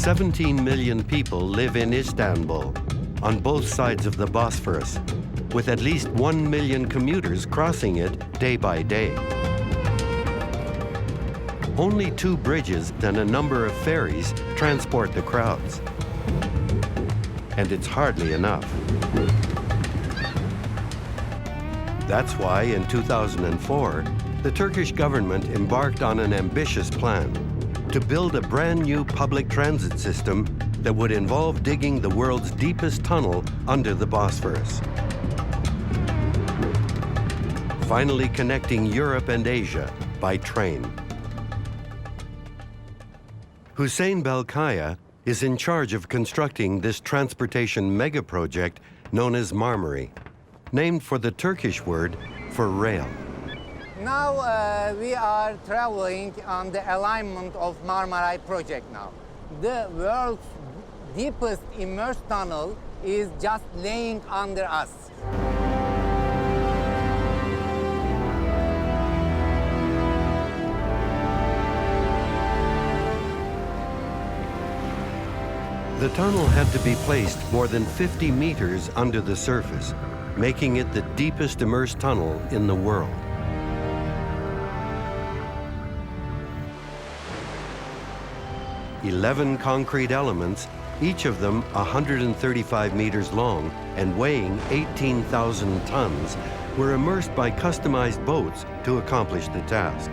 17 million people live in Istanbul, on both sides of the Bosphorus, with at least 1 million commuters crossing it day by day. Only 2 bridges and a number of ferries transport the crowds. And it's hardly enough. That's why in 2004, the Turkish government embarked on an ambitious plan to build a brand new public transit system that would involve digging the world's deepest tunnel under the Bosphorus, finally connecting Europe and Asia by train. Hussein Belkaya is in charge of constructing this transportation mega-project known as Marmara, named for the Turkish word for rail. Now we are traveling on the alignment of Marmara project now. The world's deepest immersed tunnel is just laying under us. The tunnel had to be placed more than 50 meters under the surface, making it the deepest immersed tunnel in the world. "11 concrete elements, each of them 135 meters long and weighing 18,000 tons, were immersed by customized boats to accomplish the task.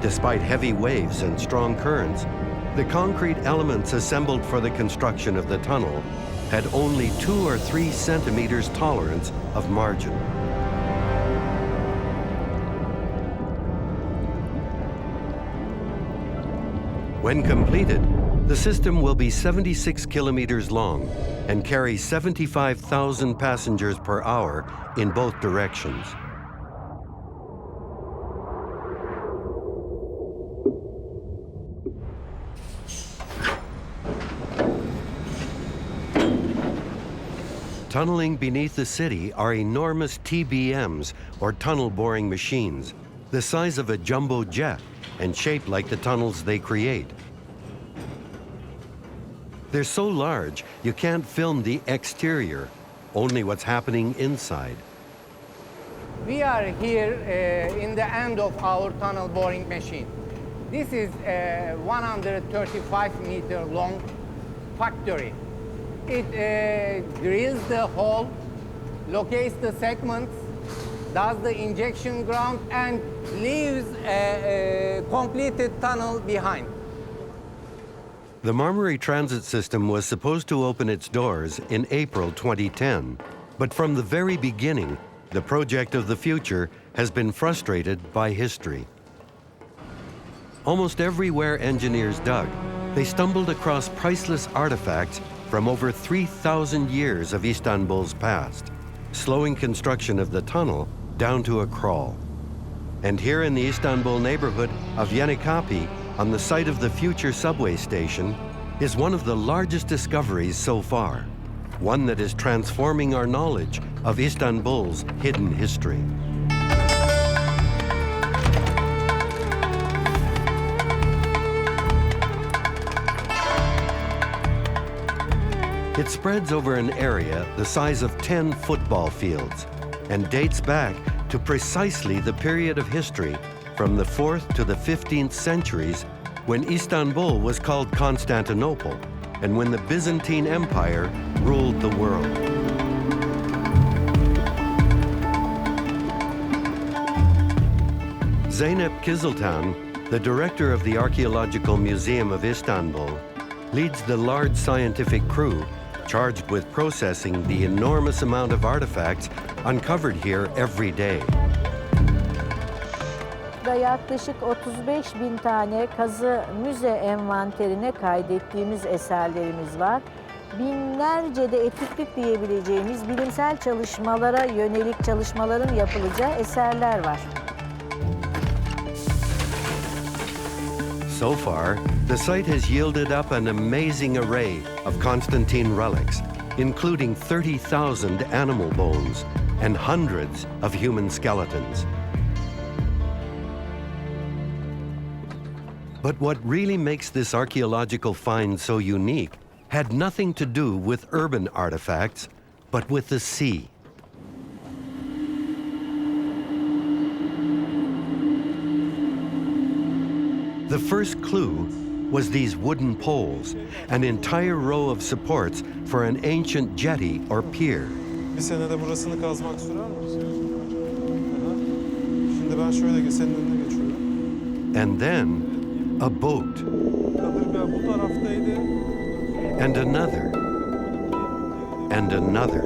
Despite heavy waves and strong currents, the concrete elements assembled for the construction of the tunnel had only 2 or 3 centimeters tolerance of margin. When completed, the system will be 76 kilometers long and carry 75,000 passengers per hour in both directions. Tunneling beneath the city are enormous TBMs, or tunnel boring machines, the size of a jumbo jet and shaped like the tunnels they create. They're so large, you can't film the exterior, only what's happening inside. We are here in the end of our tunnel boring machine. This is a 135-meter long factory. It drills the hole, locates the segments, does the injection ground, and leaves a completed tunnel behind. The Marmara transit system was supposed to open its doors in April 2010, but from the very beginning, the project of the future has been frustrated by history. Almost everywhere engineers dug, they stumbled across priceless artifacts from over 3,000 years of Istanbul's past, slowing construction of the tunnel down to a crawl. And here in the Istanbul neighborhood of Yenikapi, on the site of the future subway station, is one of the largest discoveries so far, one that is transforming our knowledge of Istanbul's hidden history. It spreads over an area the size of 10 football fields and dates back to precisely the period of history from the 4th to the 15th centuries, when Istanbul was called Constantinople and when the Byzantine Empire ruled the world. Zeynep Kiziltan, the director of the Archaeological Museum of Istanbul, leads the large scientific crew charged with processing the enormous amount of artifacts uncovered here every day. Yaklaşık 35.000 tane kazı müze envanterine kaydettiğimiz eserlerimiz var. Binlerce de etütlük diyebileceğimiz bilimsel çalışmalara yönelik çalışmaların yapılacağı eserler var. So far, the site has yielded up an amazing array of Constantine relics, including 30,000 animal bones and hundreds of human skeletons. But what really makes this archaeological find so unique had nothing to do with urban artifacts, but with the sea. The first clue was these wooden poles, an entire row of supports for an ancient jetty or pier. Bir senede burasını kazmak sürer mi? Aha. Şimdi ben şöyle senin önüne geçiyorum. And then a boat. Kadırga bu taraftaydı. And another. And another.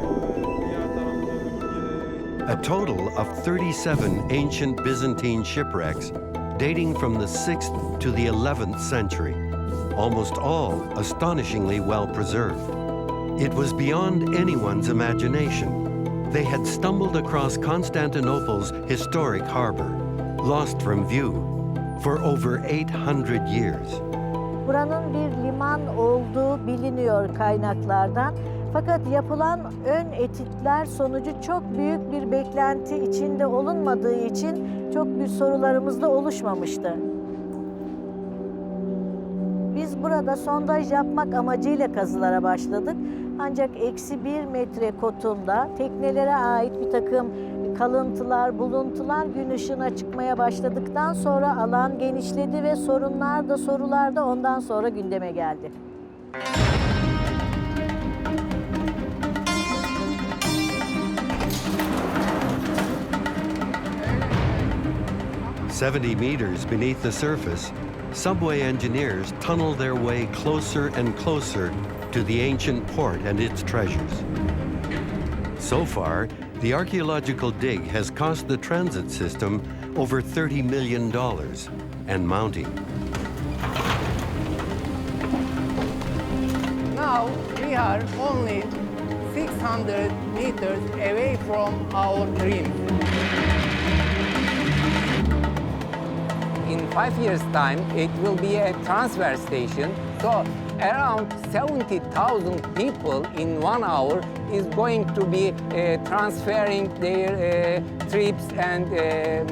A total of 37 ancient Byzantine shipwrecks dating from the 6th to the 11th century, almost all astonishingly well preserved. It was beyond anyone's imagination. They had stumbled across Constantinople's historic harbor, lost from view for over 800 years. Buranın bir liman olduğu biliniyor kaynaklardan. Fakat yapılan ön etütler sonucu çok büyük bir beklenti içinde olunmadığı için çok büyük sorularımız da oluşmamıştı. Biz burada sondaj yapmak amacıyla kazılara başladık. Ancak -1 metre kotunda teknelere ait bir takım kalıntılar, buluntular gün ışığına çıkmaya başladıktan sonra alan genişledi ve sorular da ondan sonra gündeme geldi. "70 meters beneath the surface, subway engineers tunnel their way closer and closer to the ancient port and its treasures. So far, the archaeological dig has cost the transit system over $30 million and mounting. Now we are only 600 meters away from our dream. In 5 years' time, it will be a transfer station. So around 70,000 people in 1 hour is going to be transferring their trips and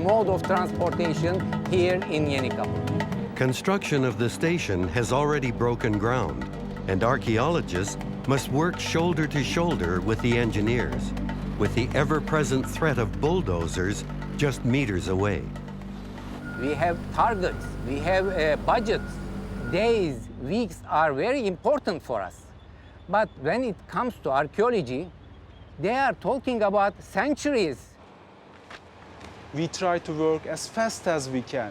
mode of transportation here in Yenikapı. Construction of the station has already broken ground, and archaeologists must work shoulder to shoulder with the engineers, with the ever-present threat of bulldozers just meters away. We have targets, we have budgets. Days, weeks are very important for us. But when it comes to archaeology, they are talking about centuries. We try to work as fast as we can.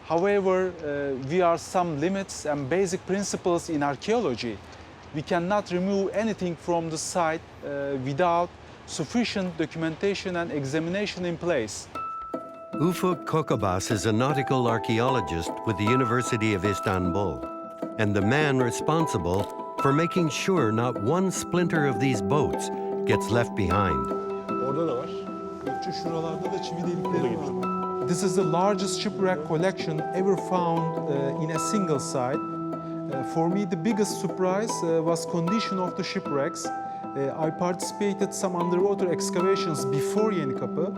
However, we are some limits and basic principles in archaeology. We cannot remove anything from the site without sufficient documentation and examination in place. Ufuk Kokabas is a nautical archaeologist with the University of Istanbul, and the man responsible for making sure not one splinter of these boats gets left behind. Orada da var. Şuralarda da çivi delikleri var. This is the largest shipwreck collection ever found in a single site. For me, the biggest surprise was condition of the shipwrecks. I participated some underwater excavations before Yenikapı.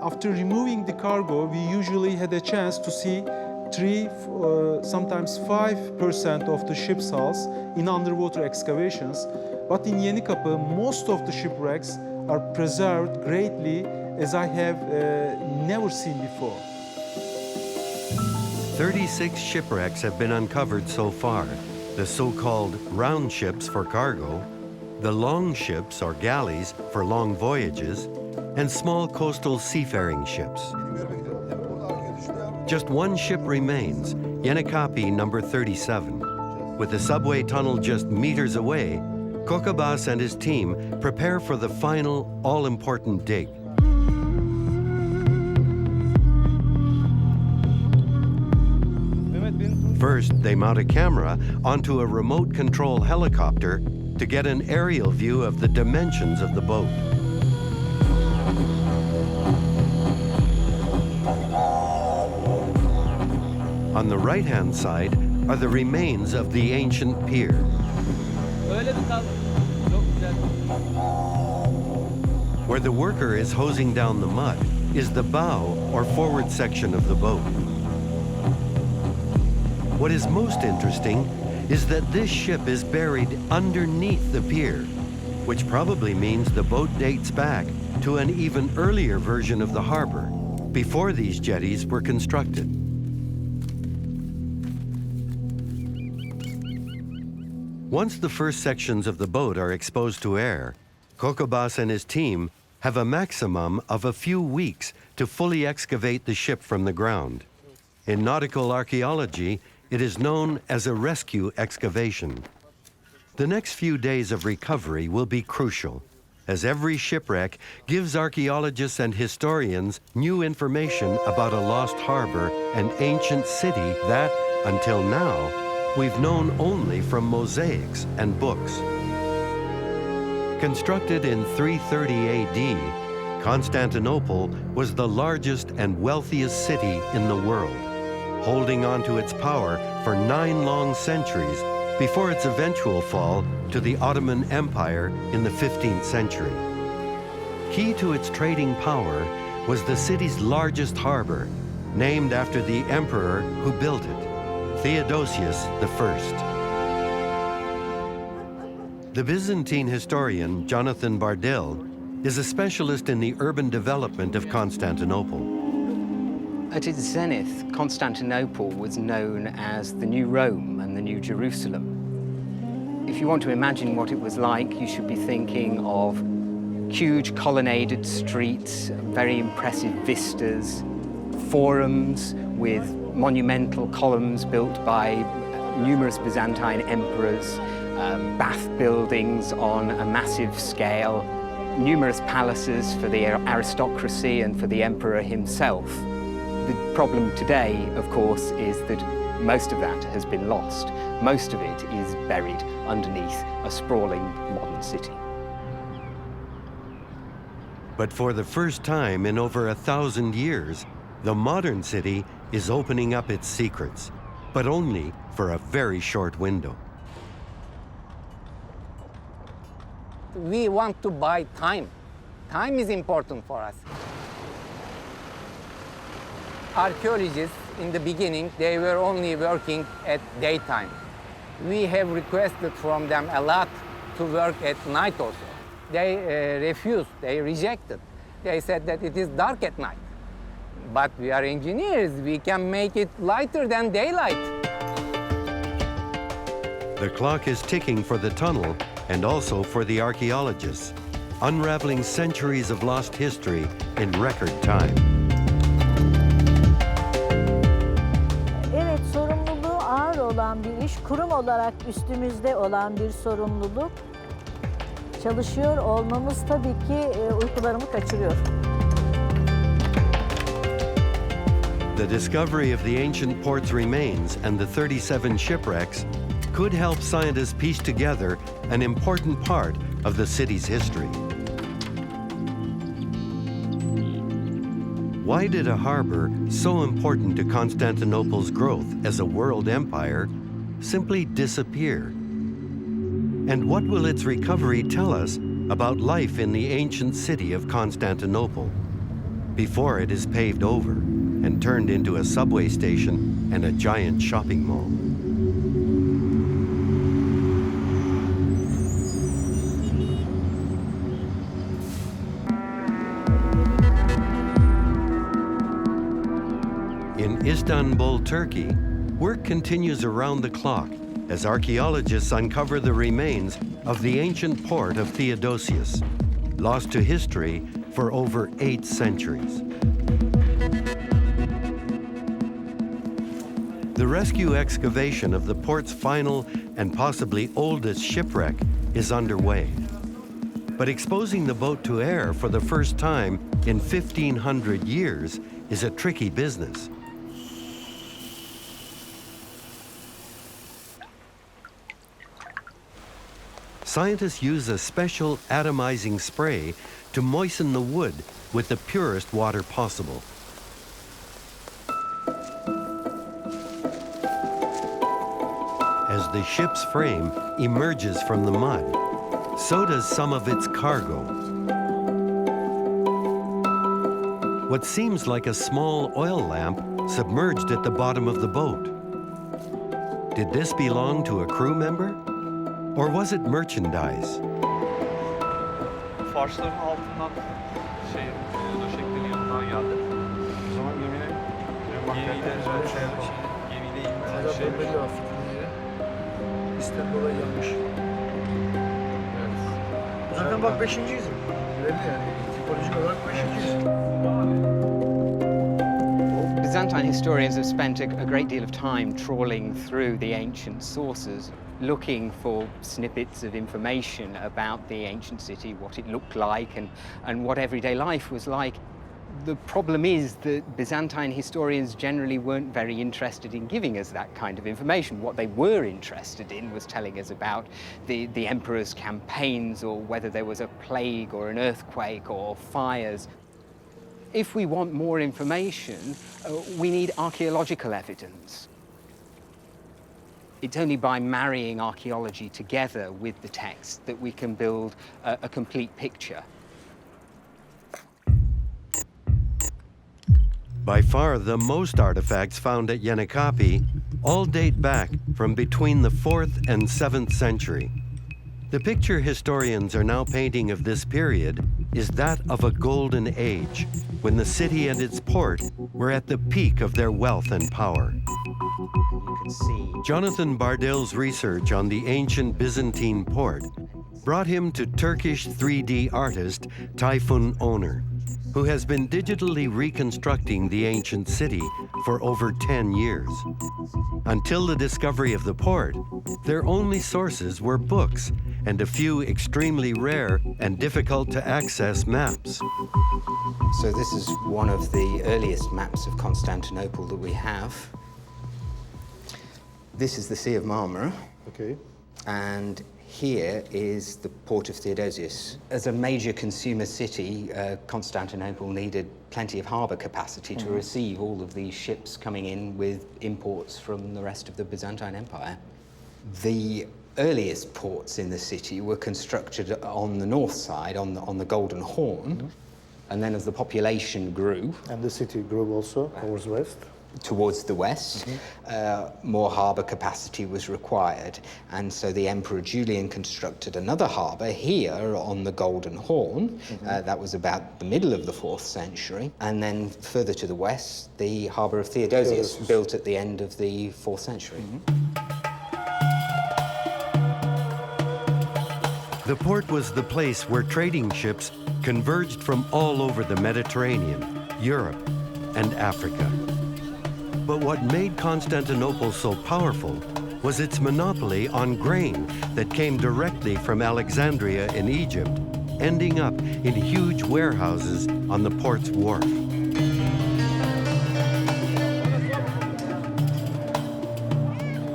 After removing the cargo, we usually had a chance to see 3, sometimes 5% of the ship's hulls in underwater excavations. But in Yenikapı, most of the shipwrecks are preserved greatly, as I have never seen before. 36 shipwrecks have been uncovered so far, the so-called round ships for cargo, the long ships or galleys for long voyages, and small coastal seafaring ships. Just one ship remains, Yenikapı number 37. With the subway tunnel just meters away, Kokabas and his team prepare for the final, all-important dig. First, they mount a camera onto a remote control helicopter to get an aerial view of the dimensions of the boat. On the right-hand side are the remains of the ancient pier. Where the worker is hosing down the mud is the bow or forward section of the boat. What is most interesting is that this ship is buried underneath the pier, which probably means the boat dates back to an even earlier version of the harbor, before these jetties were constructed. Once the first sections of the boat are exposed to air, Kokobas and his team have a maximum of a few weeks to fully excavate the ship from the ground. In nautical archaeology, it is known as a rescue excavation. The next few days of recovery will be crucial, as every shipwreck gives archaeologists and historians new information about a lost harbor and ancient city that, until now, we've known only from mosaics and books. Constructed in 330 AD, Constantinople was the largest and wealthiest city in the world, holding on to its power for 9 long centuries before its eventual fall to the Ottoman Empire in the 15th century. Key to its trading power was the city's largest harbor, named after the emperor who built it, Theodosious I. The Byzantine historian Jonathan Bardell is a specialist in the urban development of Constantinople. At its zenith, Constantinople was known as the New Rome and the New Jerusalem. If you want to imagine what it was like, you should be thinking of huge colonnaded streets, very impressive vistas, forums with monumental columns built by numerous Byzantine emperors, bath buildings on a massive scale, numerous palaces for the aristocracy and for the emperor himself. The problem today, of course, is that most of that has been lost. Most of it is buried underneath a sprawling modern city. But for the first time in over 1,000 years, the modern city is opening up its secrets, but only for a very short window. We want to buy time. Time is important for us. Archaeologists, in the beginning, they were only working at daytime. We have requested from them a lot to work at night also. They refused, they rejected. They said that it is dark at night. But we are engineers, we can make it lighter than daylight. The clock is ticking for the tunnel and also for the archaeologists, unraveling centuries of lost history in record time. Evet, sorumluluğu ağır olan bir iş, kurum olarak üstümüzde olan bir sorumluluk. Çalışıyor olmamız tabii ki uykularımı kaçırıyor. The discovery of the ancient port's remains and the 37 shipwrecks could help scientists piece together an important part of the city's history. Why did a harbor so important to Constantinople's growth as a world empire simply disappear? And what will its recovery tell us about life in the ancient city of Constantinople before it is paved over and turned into a subway station and a giant shopping mall? In Istanbul, Turkey, work continues around the clock as archaeologists uncover the remains of the ancient port of Theodosious, lost to history for over 8 centuries. The rescue excavation of the port's final and possibly oldest shipwreck is underway. But exposing the boat to air for the first time in 1,500 years is a tricky business. Scientists use a special atomizing spray to moisten the wood with the purest water possible. As the ship's frame emerges from the mud, so does some of its cargo. What seems like a small oil lamp submerged at the bottom of the boat. Did this belong to a crew member? Or was it merchandise? Farsların altından döşeklerin yanından geldi. O zaman gemiyle belli Afrika'nın yeri. İstanbul'a yanmış. Evet. Zaten bak 5.'yiz. Belli yani. Tipolojik olarak 5.'yiz. Byzantine historians have spent a great deal of time trawling through the ancient sources, looking for snippets of information about the ancient city, what it looked like, and what everyday life was like. The problem is that Byzantine historians generally weren't very interested in giving us that kind of information. What they were interested in was telling us about the emperor's campaigns, or whether there was a plague or an earthquake or fires. If we want more information, we need archaeological evidence. It's only by marrying archaeology together with the text that we can build a complete picture. By far, the most artifacts found at Yenikapı all date back from between the 4th and 7th century. The picture historians are now painting of this period is that of a golden age, when the city and its port were at the peak of their wealth and power. You can see Jonathan Bardell's research on the ancient Byzantine port brought him to Turkish 3D artist Tayfun Oner, who has been digitally reconstructing the ancient city for over 10 years. Until the discovery of the port, their only sources were books and a few extremely rare and difficult to access maps. So this is one of the earliest maps of Constantinople that we have. This is the Sea of Marmara. Okay. And here is the port of Theodosious. As a major consumer city, Constantinople needed plenty of harbour capacity to receive all of these ships coming in with imports from the rest of the Byzantine Empire. The earliest ports in the city were constructed on the north side, on the Golden Horn, and then as the population grew... And the city grew also towards west? Towards the west, more harbour capacity was required, and so the Emperor Julian constructed another harbour here on the Golden Horn. That was about the middle of the 4th century, and then further to the west, the harbour of Theodosious, built at the end of the 4th century. The port was the place where trading ships converged from all over the Mediterranean, Europe, and Africa. But what made Constantinople so powerful was its monopoly on grain that came directly from Alexandria in Egypt, ending up in huge warehouses on the port's wharf.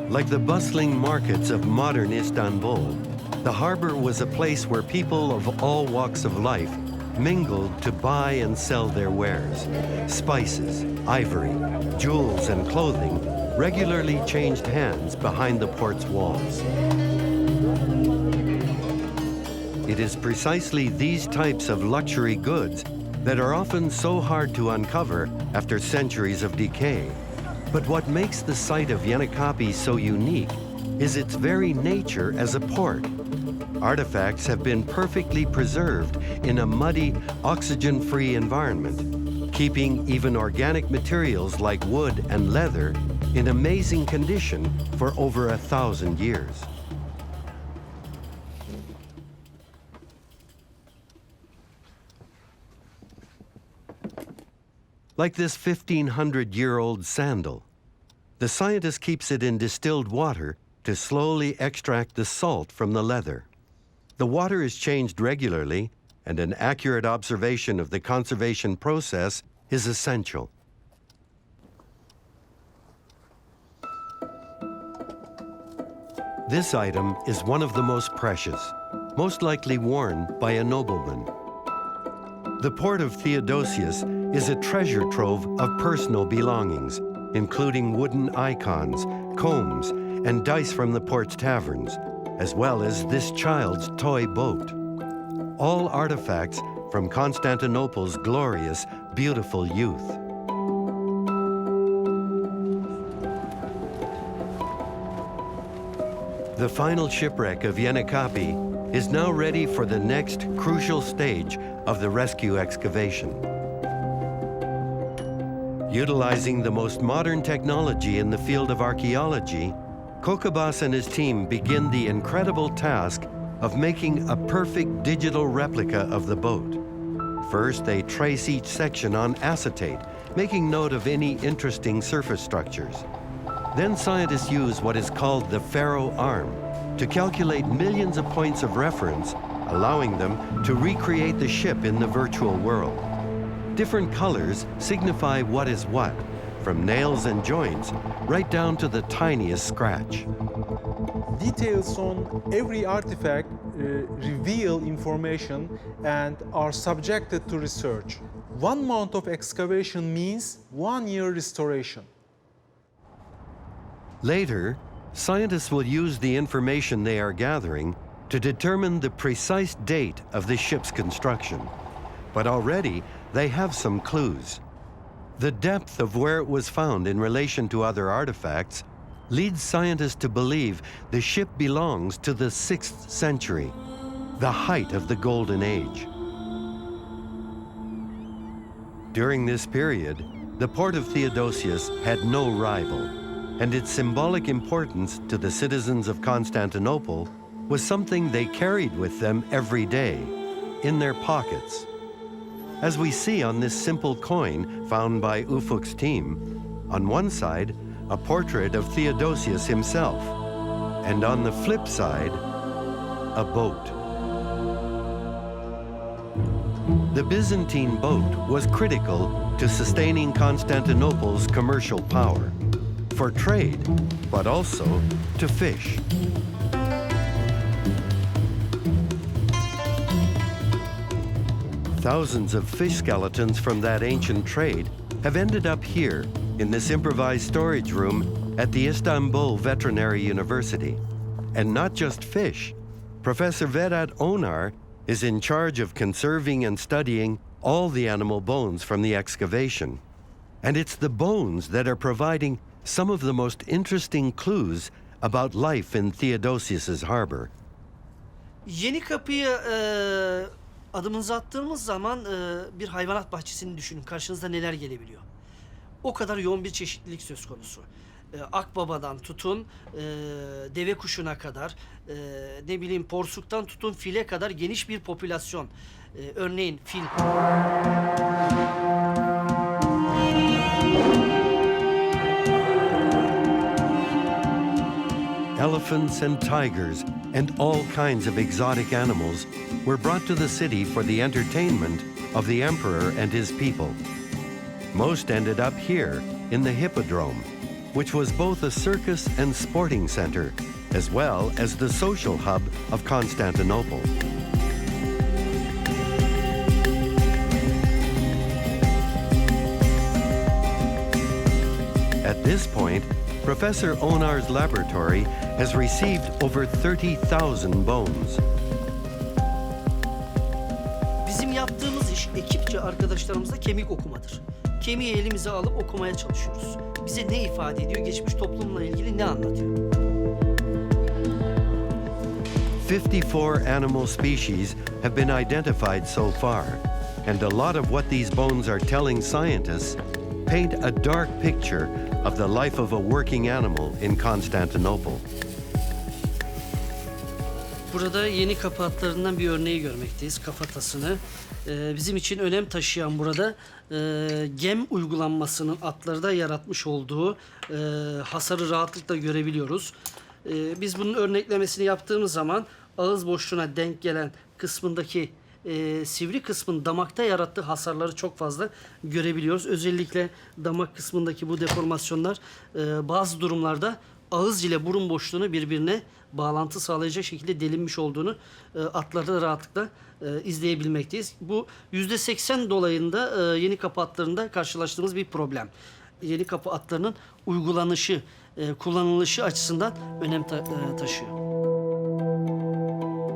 Like the bustling markets of modern Istanbul, the harbor was a place where people of all walks of life mingled to buy and sell their wares. Spices, ivory, jewels, and clothing regularly changed hands behind the port's walls. It is precisely these types of luxury goods that are often so hard to uncover after centuries of decay. But what makes the site of Yenikapı so unique is its very nature as a port. Artifacts have been perfectly preserved in a muddy, oxygen-free environment, keeping even organic materials like wood and leather in amazing condition for over 1,000 years. Like this 1,500-year-old sandal, the scientist keeps it in distilled water to slowly extract the salt from the leather. The water is changed regularly, and an accurate observation of the conservation process is essential. This item is one of the most precious, most likely worn by a nobleman. The port of Theodosious is a treasure trove of personal belongings, including wooden icons, combs, and dice from the port's taverns, as well as this child's toy boat. All artifacts from Constantinople's glorious, beautiful youth. The final shipwreck of Yenikapi is now ready for the next crucial stage of the rescue excavation. Utilizing the most modern technology in the field of archaeology, Kokabas and his team begin the incredible task of making a perfect digital replica of the boat. First, they trace each section on acetate, making note of any interesting surface structures. Then scientists use what is called the Faro arm to calculate millions of points of reference, allowing them to recreate the ship in the virtual world. Different colors signify what is what, from nails and joints right down to the tiniest scratch. Details on every artifact reveal information and are subjected to research. 1 month of excavation means 1 year restoration. Later, scientists will use the information they are gathering to determine the precise date of the ship's construction. But already, they have some clues. The depth of where it was found in relation to other artifacts leads scientists to believe the ship belongs to the 6th century, the height of the Golden Age. During this period, the port of Theodosious had no rival, and its symbolic importance to the citizens of Constantinople was something they carried with them every day, in their pockets. As we see on this simple coin found by Ufuk's team, on one side, a portrait of Theodosious himself, and on the flip side, a boat. The Byzantine boat was critical to sustaining Constantinople's commercial power, for trade, but also to fish. Thousands of fish skeletons from that ancient trade have ended up here in this improvised storage room at the Istanbul Veterinary University. And not just fish. Professor Vedat Onar is in charge of conserving and studying all the animal bones from the excavation. And it's the bones that are providing some of the most interesting clues about life in Theodosius's harbor. Yenikapı'ya adımınızı attığımız zaman bir hayvanat bahçesini düşünün. Karşınızda neler gelebiliyor. O kadar yoğun bir çeşitlilik söz konusu. Akbaba'dan tutun, deve kuşuna kadar, ne bileyim porsuktan tutun file kadar geniş bir popülasyon. Örneğin fil. Elephants and tigers and all kinds of exotic animals were brought to the city for the entertainment of the emperor and his people. Most ended up here in the Hippodrome, which was both a circus and sporting center, as well as the social hub of Constantinople. At this point, Professor Onar's laboratory has received over 30,000 bones. Bizim yaptığımız iş ekipçe arkadaşlarımızla kemik okumadır. Kemiği elimize alıp okumaya çalışıyoruz. Bize ne ifade ediyor, geçmiş toplumla ilgili ne anlatıyor? 54 animal species have been identified so far, and a lot of what these bones are telling scientists paint a dark picture of the life of a working animal in Constantinople. Burada yeni kapı atlarından bir örneği görmekteyiz, kafatasını. Bizim için önem taşıyan burada gem uygulanmasının atlarda yaratmış olduğu hasarı rahatlıkla görebiliyoruz. Biz bunun örneklemesini yaptığımız zaman ağız boşluğuna denk gelen kısmındaki sivri kısmın damakta yarattığı hasarları çok fazla görebiliyoruz. Özellikle damak kısmındaki bu deformasyonlar bazı durumlarda ağız ile burun boşluğunu birbirine bağlantı sağlayacak şekilde delinmiş olduğunu atlarda rahatlıkla izleyebilmekteyiz. Bu %80 dolayında yeni kapı atlarında karşılaştığımız bir problem. Yeni kapı atlarının uygulanışı, kullanılışı açısından önem taşıyor.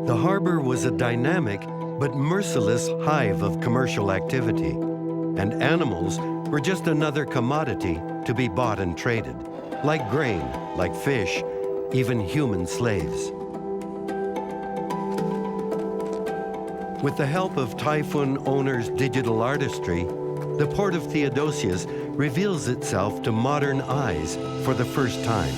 The harbor was a dynamic but merciless hive of commercial activity, and animals were just another commodity to be bought and traded, like grain, like fish, even human slaves. With the help of Typhoon Owner's digital artistry, the port of Theodosious reveals itself to modern eyes for the first time.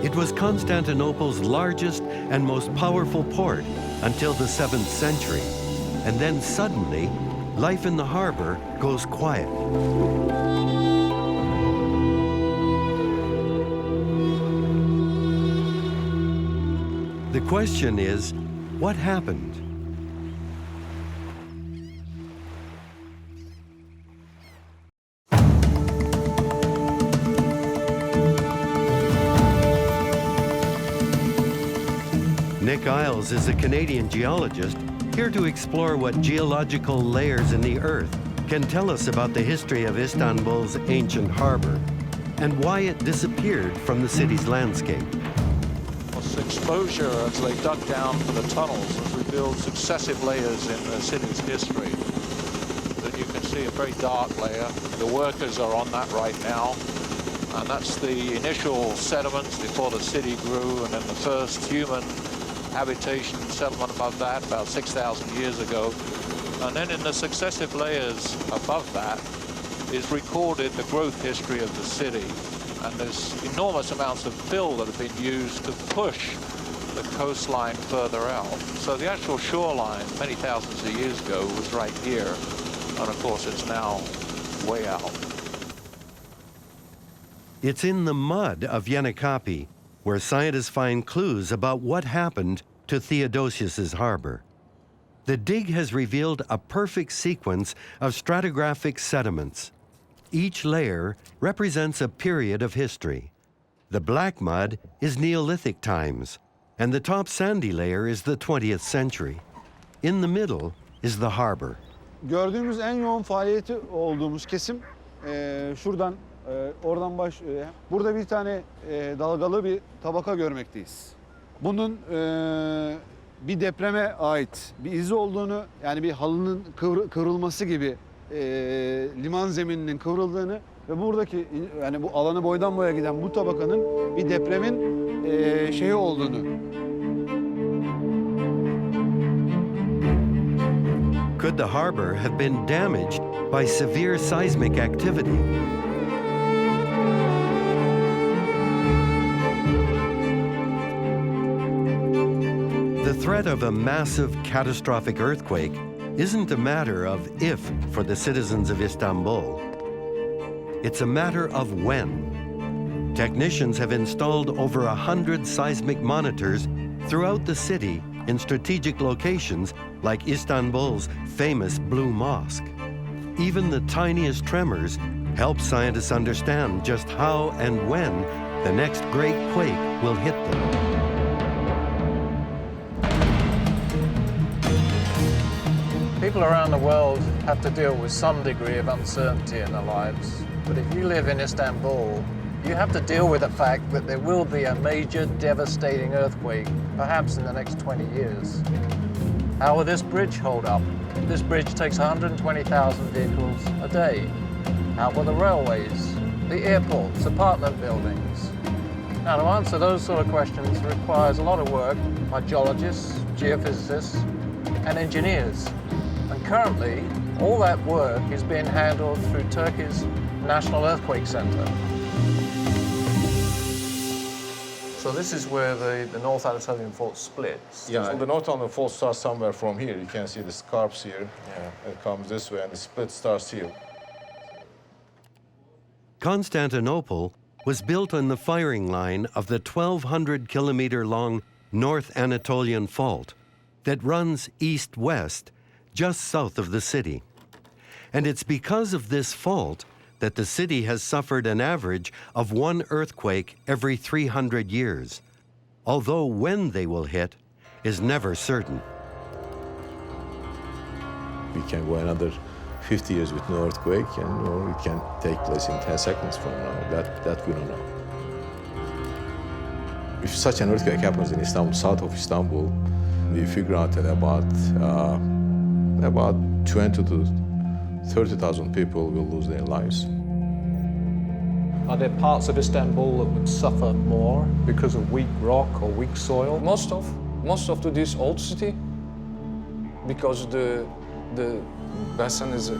It was Constantinople's largest and most powerful port until the 7th century, and then suddenly, life in the harbor goes quiet. The question is, what happened? Nick Isles is a Canadian geologist here to explore what geological layers in the earth can tell us about the history of Istanbul's ancient harbor and why it disappeared from the city's landscape. Exposure as they dug down for the tunnels has revealed successive layers in the city's history. Then you can see a very dark layer. The workers are on that right now. And that's the initial sediments before the city grew, and then the first human habitation settlement above that about 6,000 years ago. And then in the successive layers above that is recorded the growth history of the city. And there's enormous amounts of fill that have been used to push the coastline further out. So the actual shoreline, many thousands of years ago, was right here. And of course, it's now way out. It's in the mud of Yenikapı where scientists find clues about what happened to Theodosius's harbor. The dig has revealed a perfect sequence of stratigraphic sediments. Each layer represents a period of history. The black mud is Neolithic times, and the top sandy layer is the 20th century. In the middle is the harbor. Gördüğümüz en yoğun faaliyeti olduğumuz kesim şuradan, oradan burada bir tane dalgalı bir tabaka görmekteyiz. Bunun bir depreme ait bir izi olduğunu, yani bir halının kıvrılması gibi liman zemininin kıvrıldığını ve buradaki, yani bu alanı boydan boya giden bu tabakanın bir depremin şeyi olduğunu. Could the harbor have been damaged by severe seismic activity? The threat of a massive, catastrophic earthquake isn't a matter of if for the citizens of Istanbul. It's a matter of when. Technicians have installed over 100 seismic monitors throughout the city in strategic locations like Istanbul's famous Blue Mosque. Even the tiniest tremors help scientists understand just how and when the next great quake will hit them. People around the world have to deal with some degree of uncertainty in their lives. But if you live in Istanbul, you have to deal with the fact that there will be a major devastating earthquake, perhaps in the next 20 years. How will this bridge hold up? This bridge takes 120,000 vehicles a day. How will the railways, the airports, apartment buildings? Now, to answer those sort of questions requires a lot of work by geologists, geophysicists, and engineers. And currently, all that work is being handled through Turkey's National Earthquake Center. So this is where the North Anatolian Fault splits. Yeah, and the North Anatolian Fault starts somewhere from here. You can see the scarps here. Yeah. It comes this way, and the split starts here. Constantinople was built on the firing line of the 1,200-kilometer-long North Anatolian Fault that runs east-west just south of the city. And it's because of this fault that the city has suffered an average of one earthquake every 300 years, although when they will hit is never certain. We can go another 50 years with no earthquake, and or it can take place in 10 seconds from now. That we don't know. If such an earthquake happens in Istanbul, south of Istanbul, we figure out that about 20 to 30,000 people will lose their lives. Are there parts of Istanbul that would suffer more because of weak rock or weak soil? Most of this old city, because the basin is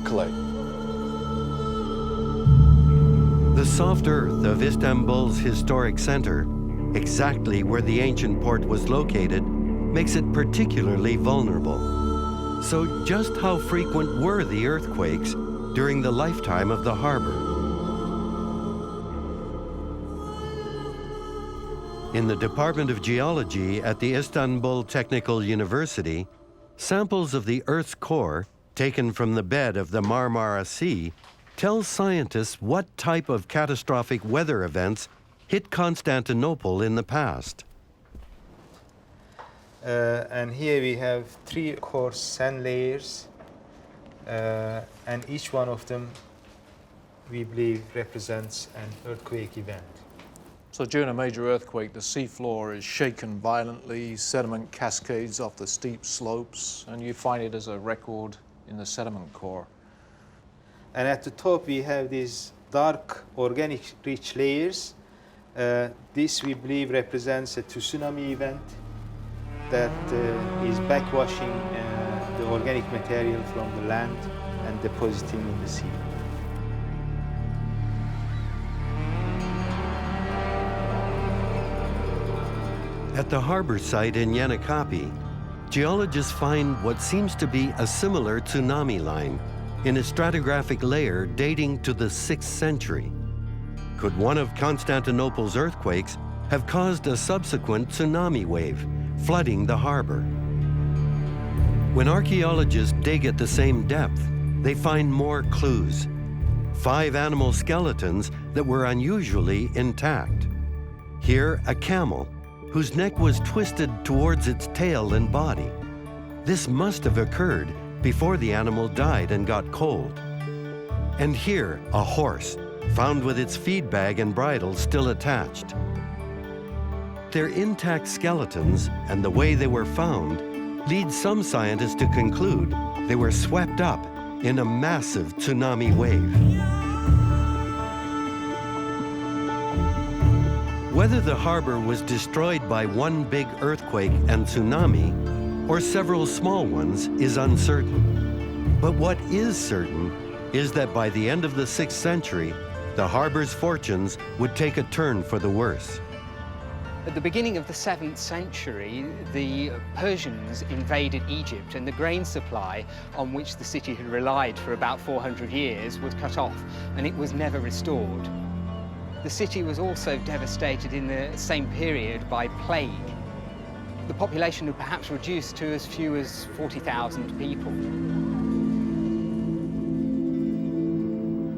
clay. The soft earth of Istanbul's historic center, exactly where the ancient port was located, makes it particularly vulnerable. So just how frequent were the earthquakes during the lifetime of the harbor? In the Department of Geology at the Istanbul Technical University, samples of the Earth's core, taken from the bed of the Marmara Sea, tell scientists what type of catastrophic weather events hit Constantinople in the past. And here we have 3 coarse sand layers, and each one of them, we believe, represents an earthquake event. So during a major earthquake, the seafloor is shaken violently, sediment cascades off the steep slopes, and you find it as a record in the sediment core. And at the top, we have these dark, organic-rich layers. This, we believe, represents a tsunami event that is backwashing the organic material from the land and depositing in the sea. At the harbor site in Yenikapı, geologists find what seems to be a similar tsunami line in a stratigraphic layer dating to the 6th century. Could one of Constantinople's earthquakes have caused a subsequent tsunami wave, flooding the harbor? When archaeologists dig at the same depth, they find more clues. 5 animal skeletons that were unusually intact. Here, a camel, whose neck was twisted towards its tail and body. This must have occurred before the animal died and got cold. And here, a horse, found with its feed bag and bridle still attached. Their intact skeletons and the way they were found lead some scientists to conclude they were swept up in a massive tsunami wave. Whether the harbor was destroyed by one big earthquake and tsunami, or several small ones, is uncertain. But what is certain is that by the end of the 6th century, the harbor's fortunes would take a turn for the worse. At the beginning of the 7th century, the Persians invaded Egypt, and the grain supply on which the city had relied for about 400 years was cut off, and it was never restored. The city was also devastated in the same period by plague. The population had perhaps reduced to as few as 40,000 people.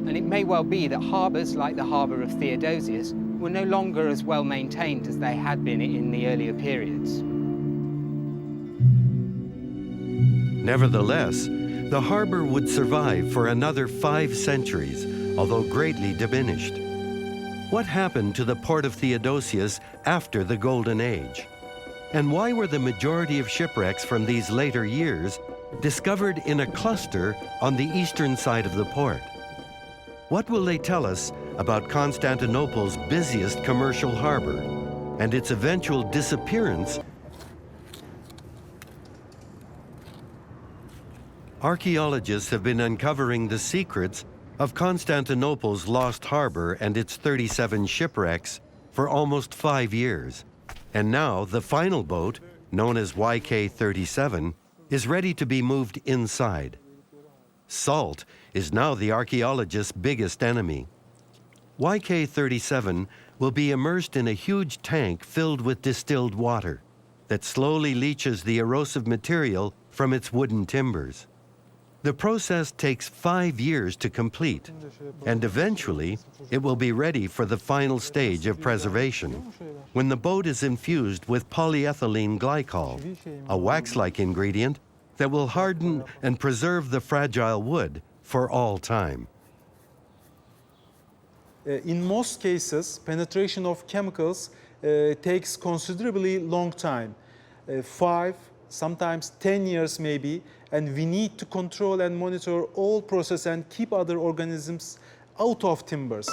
And it may well be that harbours like the harbour of Theodosious were no longer as well maintained as they had been in the earlier periods. Nevertheless, the harbor would survive for another 5 centuries, although greatly diminished. What happened to the port of Theodosious after the Golden Age? And why were the majority of shipwrecks from these later years discovered in a cluster on the eastern side of the port? What will they tell us about Constantinople's busiest commercial harbor and its eventual disappearance? Archaeologists have been uncovering the secrets of Constantinople's lost harbor and its 37 shipwrecks for almost 5 years. And now the final boat, known as YK-37, is ready to be moved inside. Salt is now the archaeologists' biggest enemy. YK-37 will be immersed in a huge tank filled with distilled water that slowly leaches the erosive material from its wooden timbers. The process takes 5 years to complete, and eventually it will be ready for the final stage of preservation, when the boat is infused with polyethylene glycol, a wax-like ingredient that will harden and preserve the fragile wood for all time. In most cases, penetration of chemicals takes considerably long time, 5 sometimes 10 years maybe, and we need to control and monitor all process and keep other organisms out of timbers.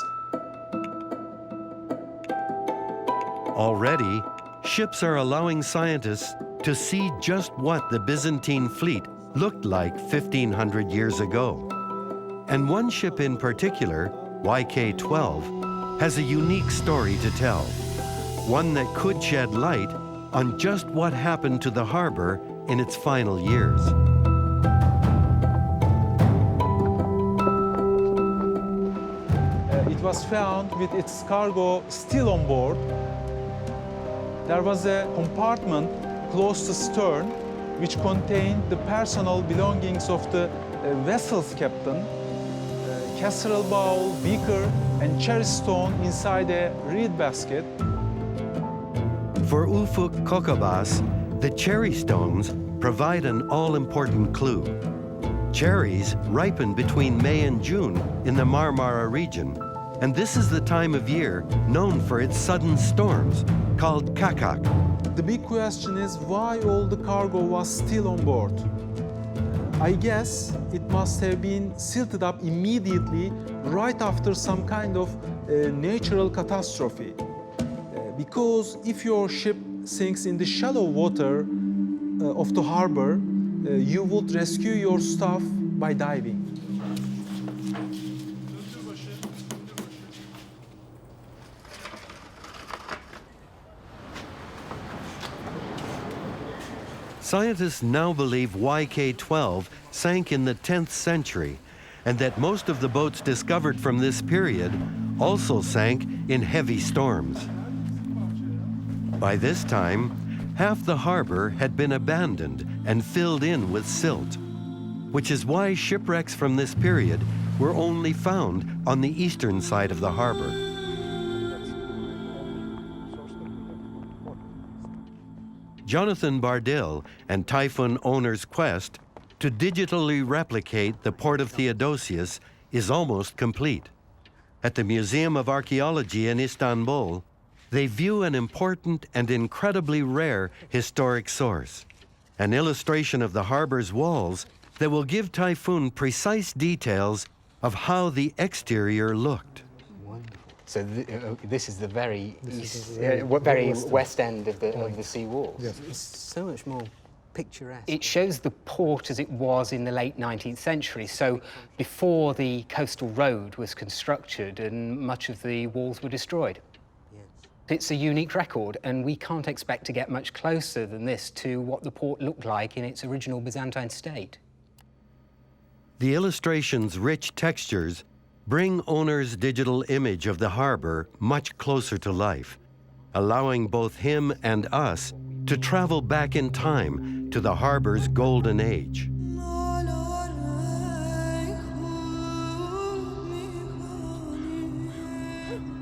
Already, ships are allowing scientists to see just what the Byzantine fleet looked like 1,500 years ago. And one ship in particular, YK-12, has a unique story to tell, one that could shed light on just what happened to the harbor in its final years. It was found with its cargo still on board. There was a compartment close to stern which contained the personal belongings of the vessel's captain, casserole bowl, beaker, and cherry stone inside a reed basket. For Ufuk Kokabas, the cherry stones provide an all-important clue. Cherries ripen between May and June in the Marmara region, and this is the time of year known for its sudden storms, called kakak. The big question is why all the cargo was still on board. I guess it must have been silted up immediately right after some kind of natural catastrophe. Because if your ship sinks in the shallow water of the harbor, you would rescue your stuff by diving. Scientists now believe YK-12 sank in the 10th century, and that most of the boats discovered from this period also sank in heavy storms. By this time, half the harbor had been abandoned and filled in with silt, which is why shipwrecks from this period were only found on the eastern side of the harbor. Jonathan Bardil and Typhoon Owner's quest to digitally replicate the port of Theodosious is almost complete. At the Museum of Archaeology in Istanbul, they view an important and incredibly rare historic source, an illustration of the harbor's walls that will give Typhoon precise details of how the exterior looked. So this is the very west end of the sea walls. Yes. It's so much more picturesque. It shows the port as it was in the late 19th century, so before the coastal road was constructed and much of the walls were destroyed. Yes. It's a unique record, and we can't expect to get much closer than this to what the port looked like in its original Byzantine state. The illustration's rich textures bring Owner's digital image of the harbor much closer to life, allowing both him and us to travel back in time to the harbor's golden age.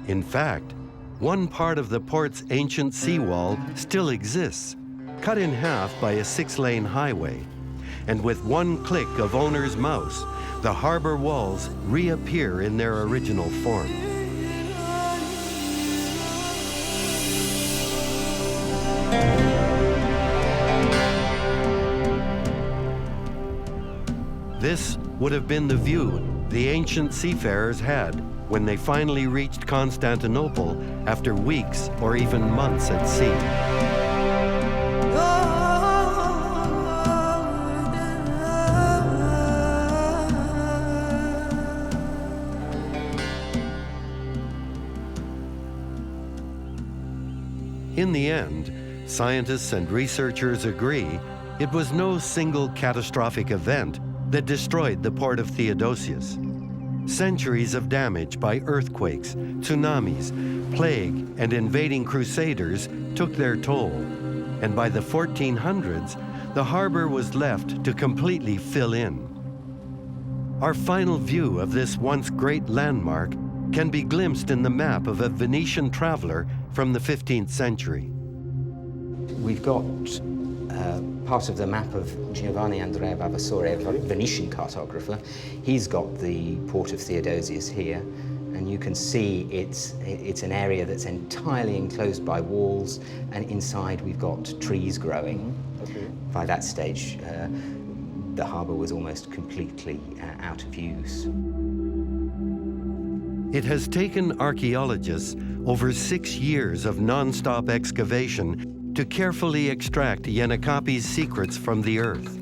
In fact, one part of the port's ancient seawall still exists, cut in half by a 6-lane highway. And with one click of Owner's mouse, the harbor walls reappear in their original form. This would have been the view the ancient seafarers had when they finally reached Constantinople after weeks or even months at sea. In the end, scientists and researchers agree it was no single catastrophic event that destroyed the port of Theodosious. Centuries of damage by earthquakes, tsunamis, plague, and invading crusaders took their toll, and by the 1400s, the harbor was left to completely fill in. Our final view of this once great landmark can be glimpsed in the map of a Venetian traveler from the 15th century. We've got part of the map of Giovanni Andrea Vavasore, a Venetian cartographer. He's got the port of Theodosious here, and you can see it's an area that's entirely enclosed by walls, and inside we've got trees growing. Okay. By that stage, the harbour was almost completely out of use. It has taken archaeologists over 6 years of non-stop excavation to carefully extract Yenikapı's secrets from the earth,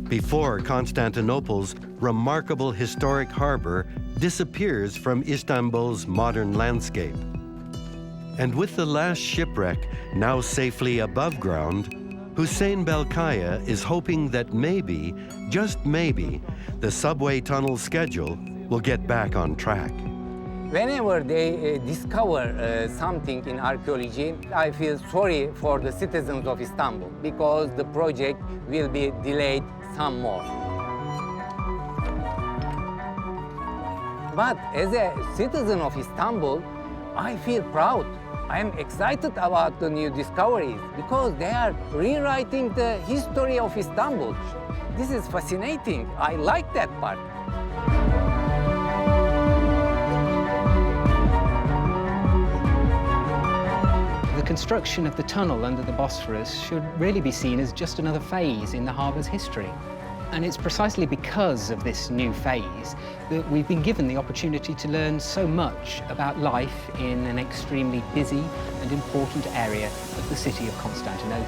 before Constantinople's remarkable historic harbour disappears from Istanbul's modern landscape. And with the last shipwreck now safely above ground, Hüseyin Belkaya is hoping that maybe, just maybe, the subway tunnel schedule will get back on track. Whenever they discover something in archaeology, I feel sorry for the citizens of Istanbul because the project will be delayed some more. But as a citizen of Istanbul, I feel proud. I am excited about the new discoveries because they are rewriting the history of Istanbul. This is fascinating. I like that part. The construction of the tunnel under the Bosphorus should really be seen as just another phase in the harbour's history. And it's precisely because of this new phase that we've been given the opportunity to learn so much about life in an extremely busy and important area of the city of Constantinople.